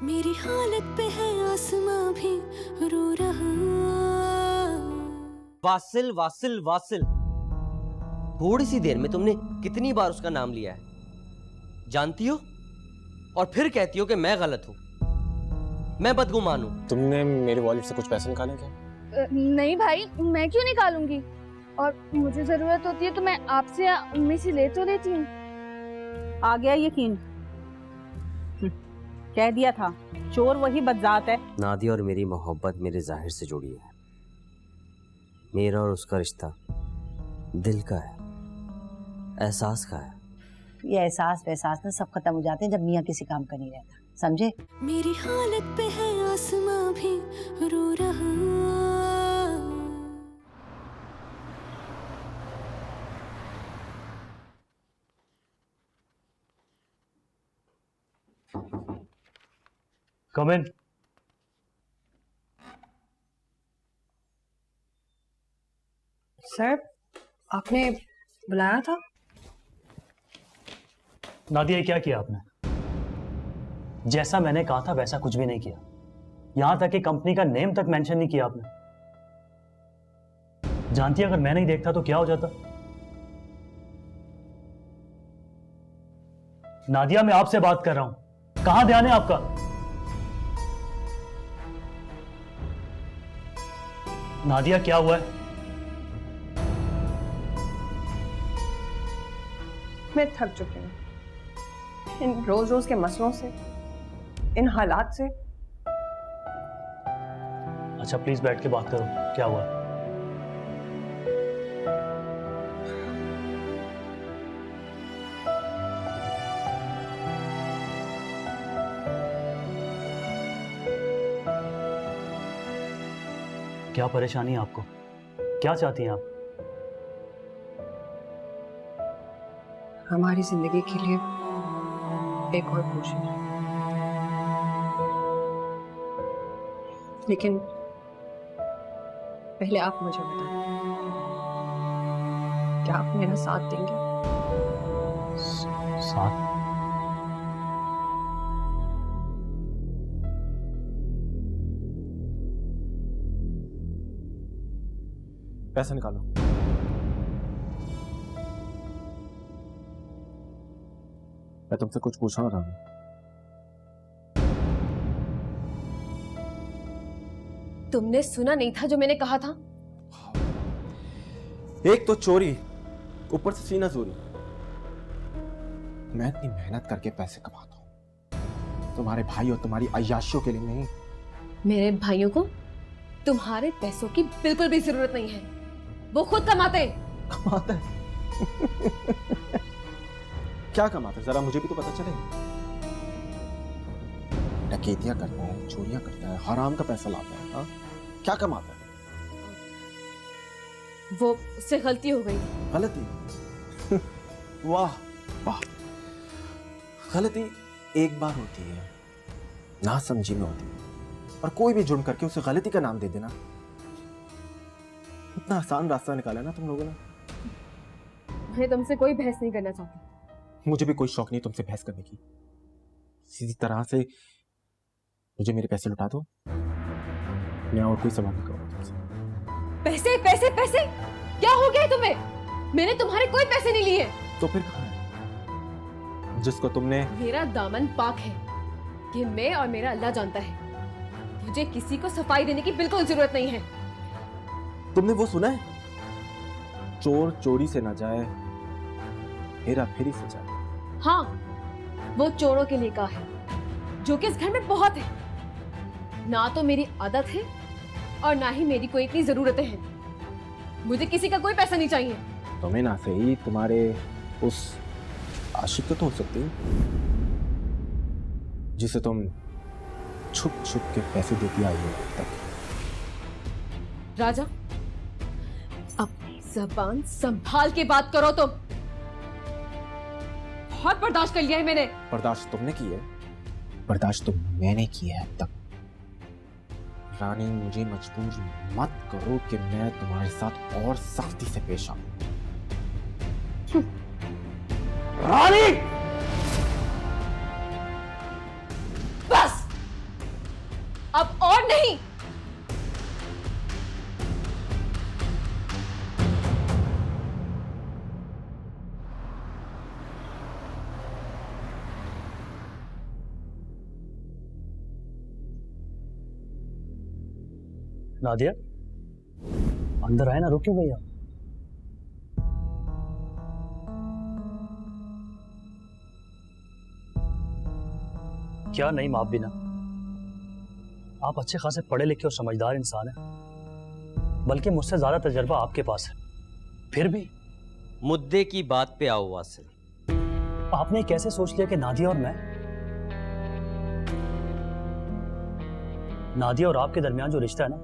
मेरी हालत पे है आसमां भी रो रहा। वासिल वासिल वासिल, थोड़ी सी देर में तुमने कितनी बार उसका नाम लिया है, जानती हो? और फिर कहती हो कि मैं गलत हूं, मैं बदगुमान हूं। तुमने मेरे वॉलेट से कुछ पैसे निकाले क्या? नहीं भाई, मैं क्यों निकालूंगी? और मुझे जरूरत होती है तो मैं आपसे या उम्मी से ले तो लेती हूँ। आ गया यकीन। कह दिया था, चोर वही बदजात है। नादिया और मेरी मोहब्बत मेरे जाहिर से जुड़ी है। मेरा और उसका रिश्ता दिल का है, एहसास का है। ये एहसास वहसास ना सब खत्म हो जाते हैं जब मियाँ किसी काम का नहीं रहता, समझे? मेरी हालत पे है आसमां भी रो रहा। Come in. सर, आपने बुलाया था? नादिया, क्या किया आपने? जैसा मैंने कहा था वैसा कुछ भी नहीं किया। यहां तक कि कंपनी का नेम तक मेंशन नहीं किया आपने। जानती है, अगर मैं नहीं देखता तो क्या हो जाता? नादिया, मैं आपसे बात कर रहा हूं, कहां ध्यान है आपका? नादिया, क्या हुआ है? मैं थक चुकी हूँ इन रोज रोज के मसलों से, इन हालात से। अच्छा, प्लीज बैठ के बात करो, क्या हुआ है? क्या परेशानी है आपको? क्या चाहती हैं आप? हमारी जिंदगी के लिए एक और कोशिश, लेकिन पहले आप मुझे बताएं, क्या आप मेरा साथ देंगे? साथ? पैसा निकालो। मैं तुमसे कुछ पूछना रहा हूं। तुमने सुना नहीं था जो मैंने कहा था? एक तो चोरी, ऊपर से सीना चोरी। मैं इतनी मेहनत करके पैसे कमाता हूं तुम्हारे भाई और तुम्हारी अय्याशियों के लिए नहीं। मेरे भाइयों को तुम्हारे पैसों की बिल्कुल भी जरूरत नहीं है, वो खुद कमाते हैं। कमाता है? क्या कमाता है, जरा मुझे भी तो पता चले। डकैतियां करता है, चोरियां करता है, हराम का पैसा लाता है। हाँ, क्या कमाता है? वो उससे गलती हो गई। गलती? वाह वाह, गलती एक बार होती है, ना समझी में होती है, और कोई भी जुर्म करके उसे गलती का नाम दे देना, इतना आसान रास्ता निकाला ना तुम लोगों ने। मैं तुमसे कोई बहस नहीं करना चाहती। मुझे भी कोई शौक नहीं तुमसे बहस करने की। सीधी तरह से मुझे मेरे पैसे लौटा दो, मैं और कोई सवाल नहीं करूंगा तुमसे। पैसे पैसे पैसे, क्या हो गया तुम्हें? मैंने तुम्हारे कोई पैसे नहीं लिए। तो फिर कहाँ है जिसको तुमने? मेरा दामन पाक है, ये मैं और मेरा अल्लाह जानता है। मुझे किसी को सफाई देने की बिल्कुल जरूरत नहीं है। तुमने वो सुना है, चोर चोरी से ना जाए, हेरा फेरी से जाए। हाँ, वो चोरों के लिए कहा है, जो कि इस घर में बहुत है। ना तो मेरी आदत है और ना ही मेरी कोई इतनी जरूरतें हैं। मुझे किसी का कोई पैसा नहीं चाहिए। तुम्हें ना सही, तुम्हारे उस आशिक को तो हो सकती है जिसे तुम छुप छुप के पैसे देती आई हो अब तक। राजा, अपनी जबान संभाल के बात करो। तुम बहुत बर्दाश्त कर लिया है मैंने। बर्दाश्त तुमने की है, बर्दाश्त तो मैंने की है अब तक। रानी, मुझे मजबूर मत करो कि मैं तुम्हारे साथ और सख्ती से पेश आऊं। रानी! बस, अब और नहीं। नादिया, अंदर आए ना, रुक क्यों गई आप? क्या नहीं माफ भी ना, आप अच्छे खासे पढ़े लिखे और समझदार इंसान हैं, बल्कि मुझसे ज्यादा तजर्बा आपके पास है, फिर भी मुद्दे की बात पे आओ वासिल। आपने कैसे सोच लिया कि नादिया और नादिया और आपके दरमियान जो रिश्ता है ना,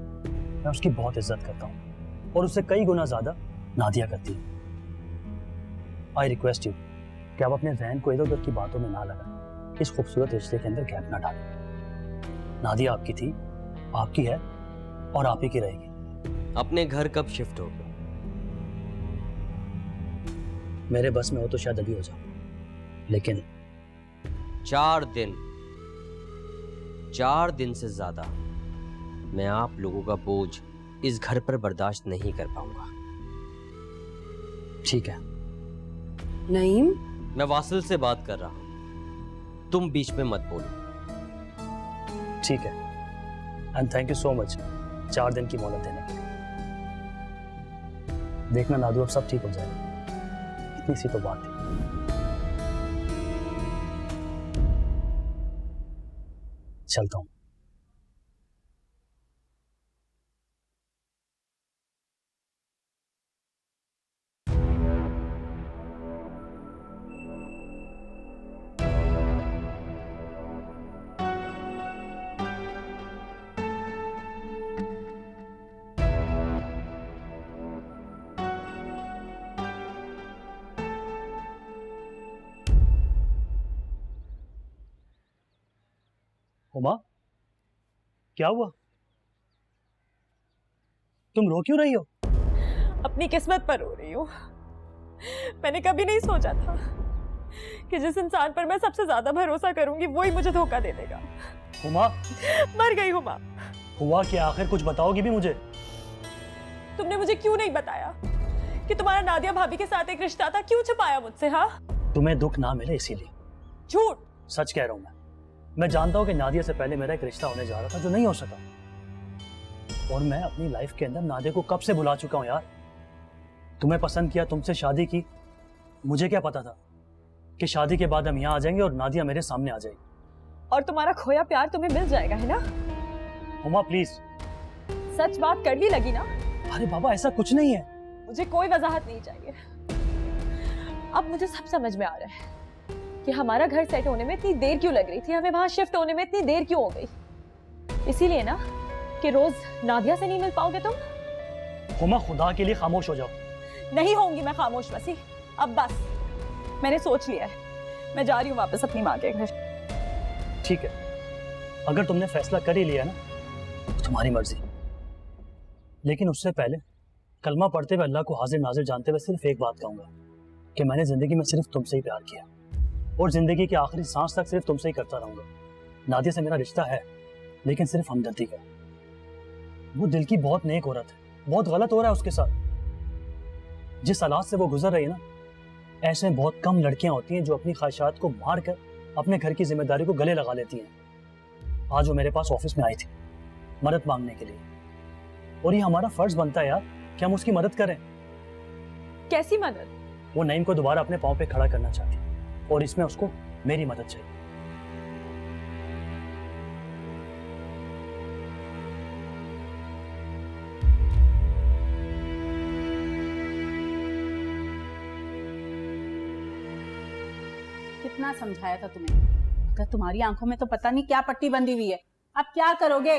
मैं उसकी बहुत इज्जत करता हूं और उससे कई गुना ज्यादा नादिया करती है। आई रिक्वेस्ट यू कि आप अपने जहन को इधर उधर की बातों में ना लगाएं, इस खूबसूरत रिश्ते के अंदर गैप ना डालें। नादिया आपकी थी, आपकी है और आप ही की रहेगी। अपने घर कब शिफ्ट होगे? मेरे बस में हो तो शायद अभी हो जाओ, लेकिन 4 दिन से ज्यादा मैं आप लोगों का बोझ इस घर पर बर्दाश्त नहीं कर पाऊंगा। ठीक है। नईम, मैं वासिल से बात कर रहा हूं, तुम बीच में मत बोलो। ठीक है, and thank you so much 4 दिन की मोहलत देने के लिए। देखना नादू, अब सब ठीक हो जाएगा, इतनी सी तो बात थी। चलता हूं। उमा, क्या हुआ? तुम रो क्यों रही हो? अपनी किस्मत पर रो रही हूँ। मैंने कभी नहीं सोचा था कि जिस इंसान पर मैं सबसे ज्यादा भरोसा करूंगी वही मुझे धोखा दे देगा। उमा, मर गई हूँ माँ। हुआ कि आखिर कुछ बताओगी भी मुझे? तुमने मुझे क्यों नहीं बताया कि तुम्हारा नादिया भाभी के साथ एक रिश्ता था? क्यों छुपाया मुझसे? हाँ, तुम्हें दुख ना मिले इसीलिए। झूठ। सच कह रहा हूं मैं जानता हूं कि नादिया से पहले मेरा एक रिश्ता होने जा रहा था जो नहीं हो सका, और मैं अपनी लाइफ के अंदर नादिया को कब से बुला चुका हूं यार। तुम्हें पसंद किया, तुमसे शादी की, मुझे क्या पता था कि शादी के बाद हम यहाँ आ जाएंगे और नादिया मेरे सामने आ जाएगी। और तुम्हारा खोया प्यार तुम्हें मिल जाएगा, है ना? उमा प्लीज। सच बात कड़वी लगी ना? अरे बाबा, ऐसा कुछ नहीं है। मुझे कोई वजाहत नहीं चाहिए। अब मुझे सब समझ में आ रहा है कि हमारा घर सेट होने में इतनी देर क्यों लग रही थी, हमें वहां शिफ्ट होने में इतनी देर क्यों हो गई। इसीलिए ना कि रोज नादिया से नहीं मिल पाओगे तुम। उमा, खुदा के लिए खामोश हो जाओ। नहीं होंगी मैं खामोश वसी। अब बस, मैंने सोच लिया है, मैं जा रही हूँ वापस अपनी माँ के घर। ठीक है, अगर तुमने फैसला कर ही लिया ना तो तुम्हारी मर्जी, लेकिन उससे पहले कलमा पढ़ते हुए अल्लाह को हाजिर नाजिर जानते हुए सिर्फ एक बात कहूंगा कि मैंने जिंदगी में सिर्फ तुमसे ही प्यार किया और जिंदगी की आखिरी सांस तक सिर्फ तुमसे ही करता रहूंगा। नादिया से मेरा रिश्ता है, लेकिन सिर्फ हमदर्दी का। वो दिल की बहुत नेक औरत है, बहुत गलत हो रहा है उसके साथ। जिस हालात से वो गुजर रही है ना, ऐसे में बहुत कम लड़कियां होती हैं जो अपनी ख्वाहिशात को मार कर अपने घर की जिम्मेदारी को गले लगा लेती हैं। आज वो मेरे पास ऑफिस में आई थी मदद मांगने के लिए, और ये हमारा फर्ज बनता है यार कि हम उसकी मदद करें। कैसी मदद? वो नईम को दोबारा अपने पांव पे खड़ा करना चाहती है और इसमें उसको मेरी मदद चाहिए। कितना समझाया था तुम्हें, अगर तुम्हारी आंखों में तो पता नहीं क्या पट्टी बंधी हुई है। अब क्या करोगे?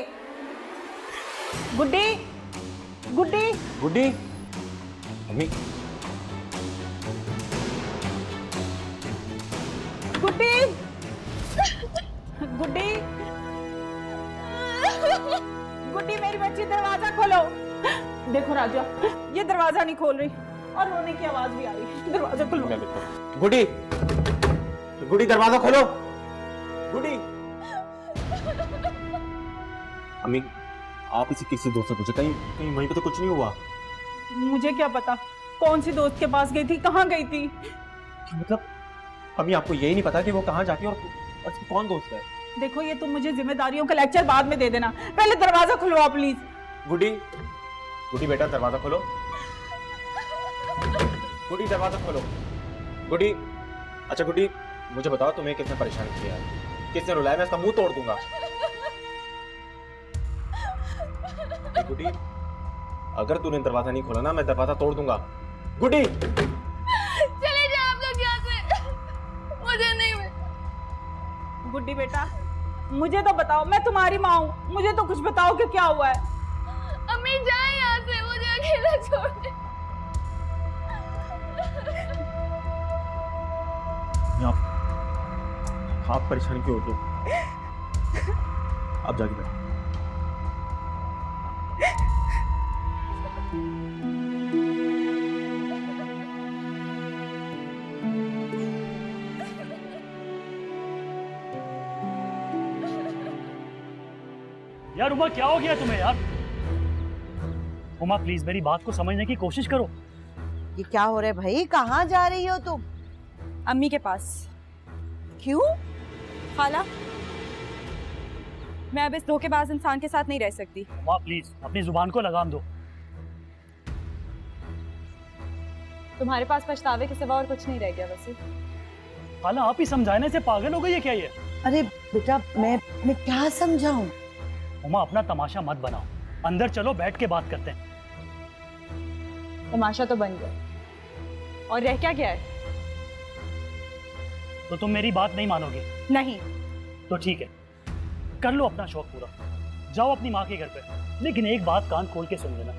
गुड्डी, गुड्डी, गुड्डी, मम्मी, गुड्डी, गुड्डी, गुड्डी, मेरी बच्ची दरवाजा खोलो। देखो राजा, ये दरवाजा नहीं खोल रही और रोने की आवाज भी आ रही है। दरवाजा खोलो। गुड्डी, गुड्डी दरवाजा खोलो। गुड्डी, अम्मी आप इसे किसी दोस्त से पूछे, कहीं कहीं वहीं पे तो कुछ नहीं हुआ। मुझे क्या पता कौन सी दोस्त के पास गई थी, कहाँ गई थी। मतलब अम्मी आपको यही नहीं पता कि वो कहाँ जाती है और उसकी कौन दोस्त है? देखो ये तुम मुझे जिम्मेदारियों का लेक्चर बाद में दे देना, पहले दरवाजा खुलवाओ प्लीज। गुड्डी, गुड्डी बेटा दरवाजा खोलो। गुड्डी दरवाजा खोलो। गुड्डी, अच्छा गुड्डी मुझे बताओ तुम्हें किसने परेशान किया है, किसने रुलाया? मैं इसका मुंह तोड़ दूंगा। गुड्डी अगर तूने दरवाजा नहीं खोला ना मैं दरवाजा तोड़ दूंगा। गुड्डी चले जाओ आप लोग यहाँ से, मुझे नहीं। गुड्डी बेटा मुझे तो बताओ, मैं तुम्हारी माँ हूँ, मुझे तो कुछ बताओ कि क्या हुआ है। अम्मी जाए यहाँ से, मुझे अकेला छोड़ दे। आप परेशान क्यों होते हो? आप जाके बैठो। यार उमा क्या हो गया तुम्हें यार? उमा प्लीज मेरी बात को समझने की कोशिश करो। ये क्या हो रहा है भाई? कहाँ जा रही हो तुम? अम्मी के पास। क्यों? खाला, मैं अब इस धोखेबाज इंसान के साथ नहीं रह सकती। उमा प्लीज अपनी जुबान को लगाम दो। तुम्हारे पास पछतावे के सिवा और कुछ नहीं रह गया वैसे। खाला आप ही समझाने से पागल हो गई है क्या ये? अरे बेटा मैं क्या समझाऊं? उमा अपना तमाशा मत बनाओ, अंदर चलो बैठ के बात करते हैं। तमाशा तो बन गया, और रह क्या गया है? तो तुम मेरी बात नहीं मानोगे? नहीं। तो ठीक है, कर लो अपना शौक पूरा, जाओ अपनी माँ के घर पे। लेकिन एक बात कान खोल के सुन लेना,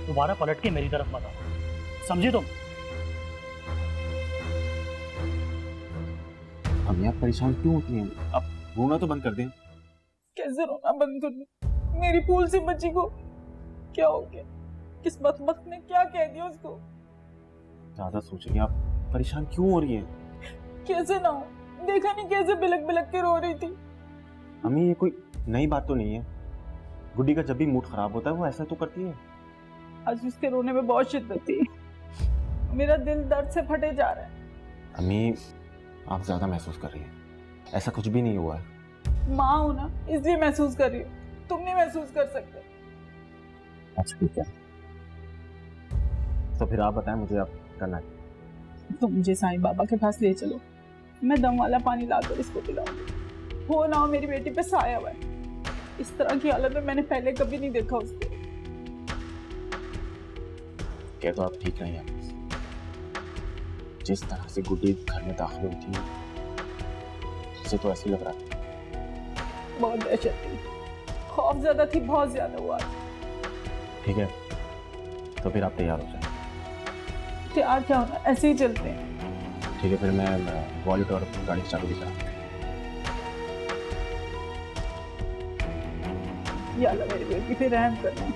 दोबारा पलट के मेरी तरफ मत आओ, समझे तुम? अम्मी आप परेशान क्यों होती हैं? आप रोना तो बंद कर दें। कैसे रोना बंद कर दूं? मेरी फूल सी बच्ची को क्या हो गया? किस बदबख्त ने क्या कह दिया उसको? ज्यादा सोचिए, आप परेशान क्यों हो रही हैं? कैसे ना हो, देखा नहीं कैसे बिलक बिलक के रो रही थी। अम्मी ये कोई नई बात तो नहीं है, गुड्डी का जब भी मूड खराब होता है वो ऐसा तो करती है। आज उसके रोने में बहुत शिद्दत थी, मेरा दिल दर्द से फटे जा रहा है। अम्मी आप ज्यादा महसूस कर रही हैं, ऐसा कुछ भी नहीं हुआ है। माँ हूं ना इसलिए महसूस कर रही हूँ, तुम नहीं महसूस कर सकते। अच्छा ठीक है, तो फिर आप बताएं मुझे आप करना है। तो मुझे साईं बाबा के पास ले चलो, मैं दम वाला पानी लाकर इसको पिलाऊंगी। हो ना हो मेरी बेटी पे साया हुआ है, इस तरह की हालत में मैंने पहले कभी नहीं देखा उसको। क्या तो आप ठीक नहीं हैं? जिस तरह से गुड्डी घर में दाखिल हुई थी उसे तो ऐसे लग रहा था। बहुत दहशत थी, खौफ ज्यादा थी, बहुत ज्यादा हुआ। ठीक है तो फिर आप तैयार हो जाए। तैयार क्या होना, ऐसे ही चलते हैं। ठीक है फिर मैं वॉलेट और गाड़ी चालू भी करा। या अल्लाह मेरी बेटी पे रहम करना,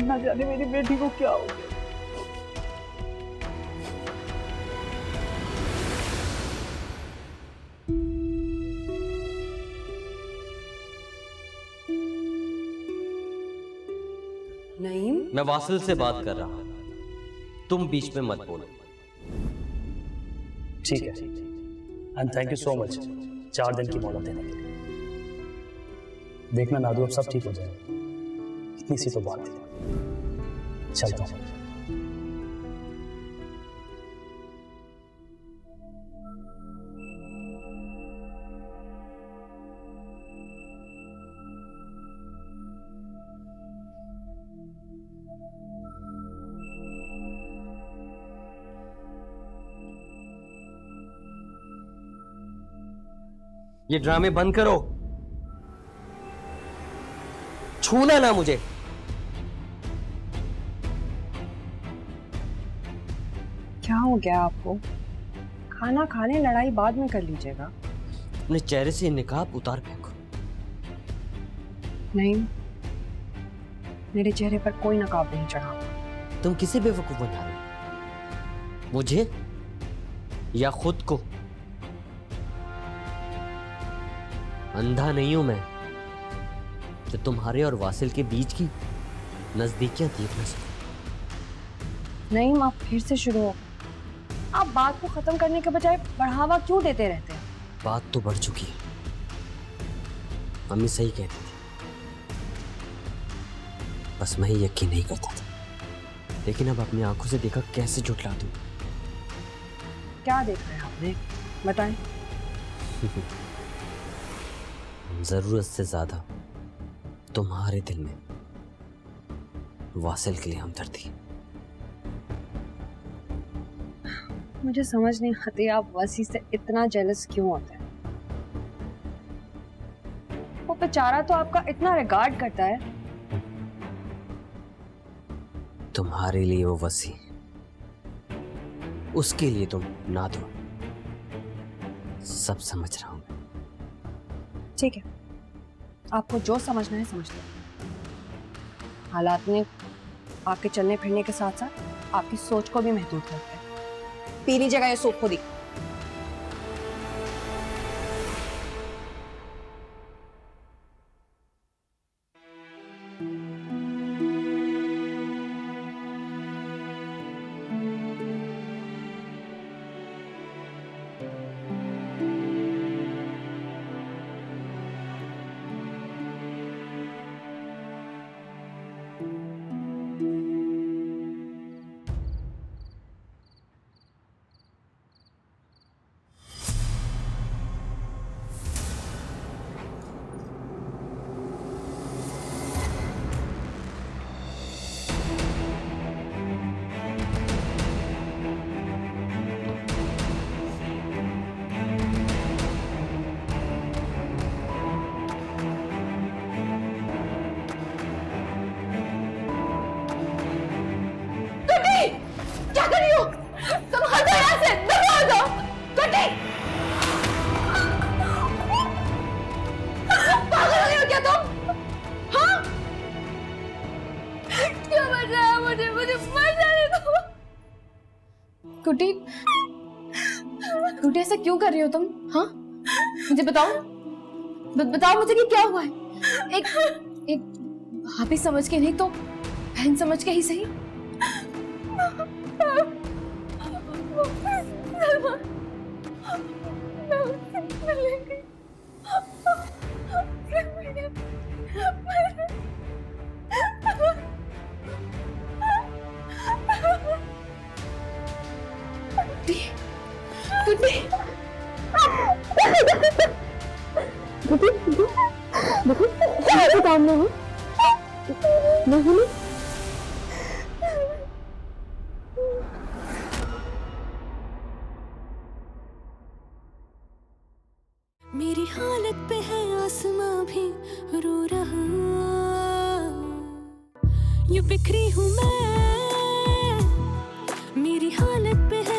ना जाने मेरी बेटी को क्या हो गया। नईम, मैं वासिल से बात कर रहा हूं, तुम बीच में मत बोलो। ठीक है, and thank you so much 4 दिन की मोहलत देने के लिए। देखना नादू अब सब ठीक हो जाएगा, इतनी सी तो बात है। चलता हूँ। ये ड्रामे बंद करो, छूना ना मुझे। क्या हो गया आपको? खाना खाने लड़ाई बाद में कर लीजिएगा। अपने चेहरे से निकाब उतार फेंको। नहीं, मेरे चेहरे पर कोई नकाब नहीं चढ़ा। तुम किसे बेवकूफ बना रहे हो, मुझे या खुद को? अंधा नहीं हूं मैं, जो तुम्हारे और वासिल के बीच की नजदीकियां देख न सकूं। नहीं माँ, फिर से शुरू हो। आप बात को खत्म करने के बजाय बढ़ावा क्यों देते रहते हैं? बात तो बढ़ चुकी है, मम्मी सही कहती थी, बस मैं ही यकीन नहीं करता था। लेकिन अब अपनी आंखों से देखा कैसे झुठला दूं? क्या देखा है आपने, बताएं। जरूरत से ज्यादा तुम्हारे दिल में वासिल के लिए हमदर्दी। मुझे समझ नहीं आती आप वसी से इतना जेलस क्यों होते हैं। वो बेचारा तो आपका इतना रिगार्ड करता है। तुम्हारे लिए वो वसी, उसके लिए तुम ना दो। सब समझ रहा हूं। ठीक है, आपको जो समझना है समझ लो। हालात ने आपके चलने फिरने के साथ साथ आपकी सोच को भी महदूद करते हैं। पी लीजिएगा ये सूप खुद ही। क्या कर रही हो तुम? हटो यहाँ से, दफा हो जाओ। कटी, पागल हो गई हो क्या तुम? हाँ, क्यों मर रहा है? मुझे मुझे मर जाने दो। कुटी, कुटी ऐसा क्यों कर रही हो तुम? हाँ, मुझे बताओ, बताओ मुझे कि क्या हुआ है। एक भाभी समझ के नहीं तो बहन समझ के ही सही। मेरी हालत पे है आसमां भी रो रहा, यूं बिखरी हूँ मैं। मेरी हालत पे है